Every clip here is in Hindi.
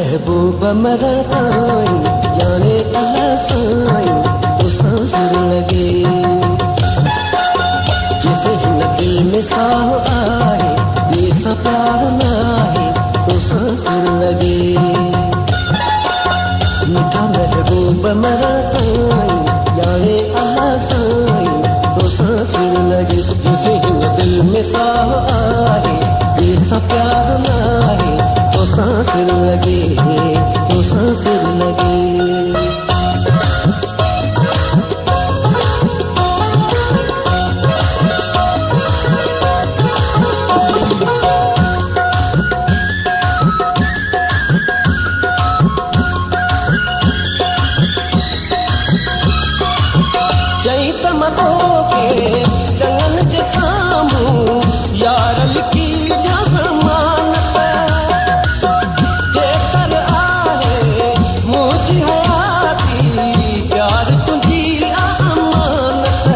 महबूब मरण ताई जाने अल्लाह साई तो सांसर लगे जिसे न दिल में साह आए ये सा प्यार न आए तो सांसर लगे मीठा महबूब मरण ताई जाने अल्लाह साई तो सांसर लगे जिसे न दिल में साह आए ये सा प्यार न आए तो सांसर लगे तो सांसर लगे चैतमतो के चंगन जे सामू यारल की जमानत जेकर आहे मुझी हयाती प्यार तुझी अमानत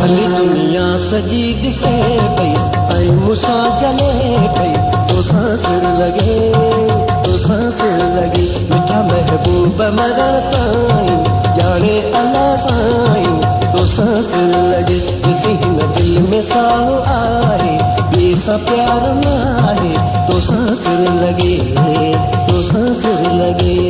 भली दुनिया सजी दिसे पई ऐं मूंसां जले पई तो सांसर लगे तो सांसर लगे मीठा महबूब मरण ताई जाने अल्लाह साईं तो सांसर लगे किसी न दिल में साह आए ये सा प्यार न आए तो सांसर लगे तो सांसर लगे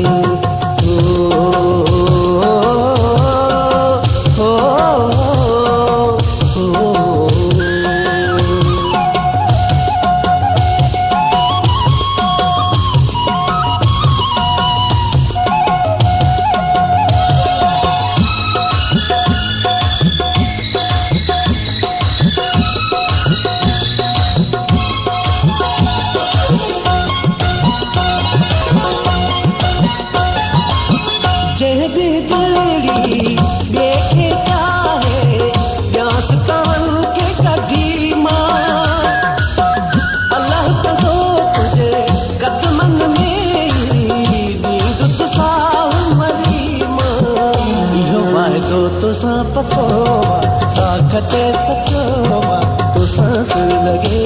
देखे चाहे व्यास कान के कभी मां अल्लाह कदो तुझे कदमन में नींद सुसाह मरी मां इहो वायदो तो सा पतो साखते सचो तो सांसर लगे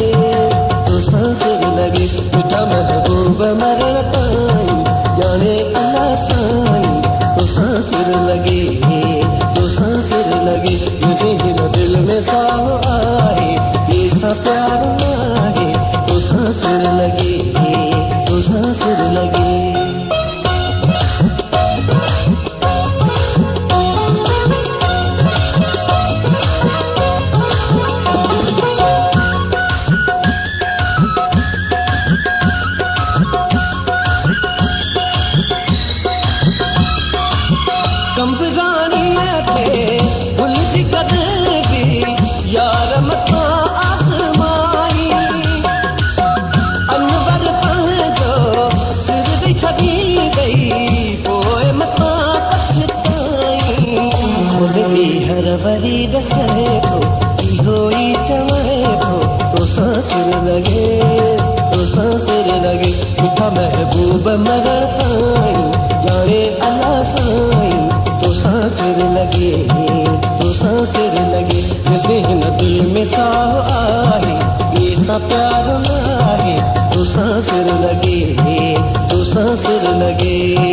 तो सांसर लगे मीठा महबूब मरण ताई जाने अल्लाह साईं तो सांसर लगे तो सांसर लगे जिसे न दिल में साह आए ये सा प्यार न आए तो सांसर लगे तो सांसर लगे कंबराणीअ खे भुलिजी कॾहिं बि यार मथां आज़माई अनवर पंहिंजो सिर ॾेई छॾी गई पोइ मथां पछताई खोले हर वरी ॾसे थो इहो ई चवे थो तो सांसर लगे तो सांसर लगे मीठा महबूब मरण ताई जाने अल्लाह साईं तो सांसर लगे तो सांसर लगे जैसे न दिल में साह आए ये सा प्यार न आए तो सांसर लगे तो सांसर लगे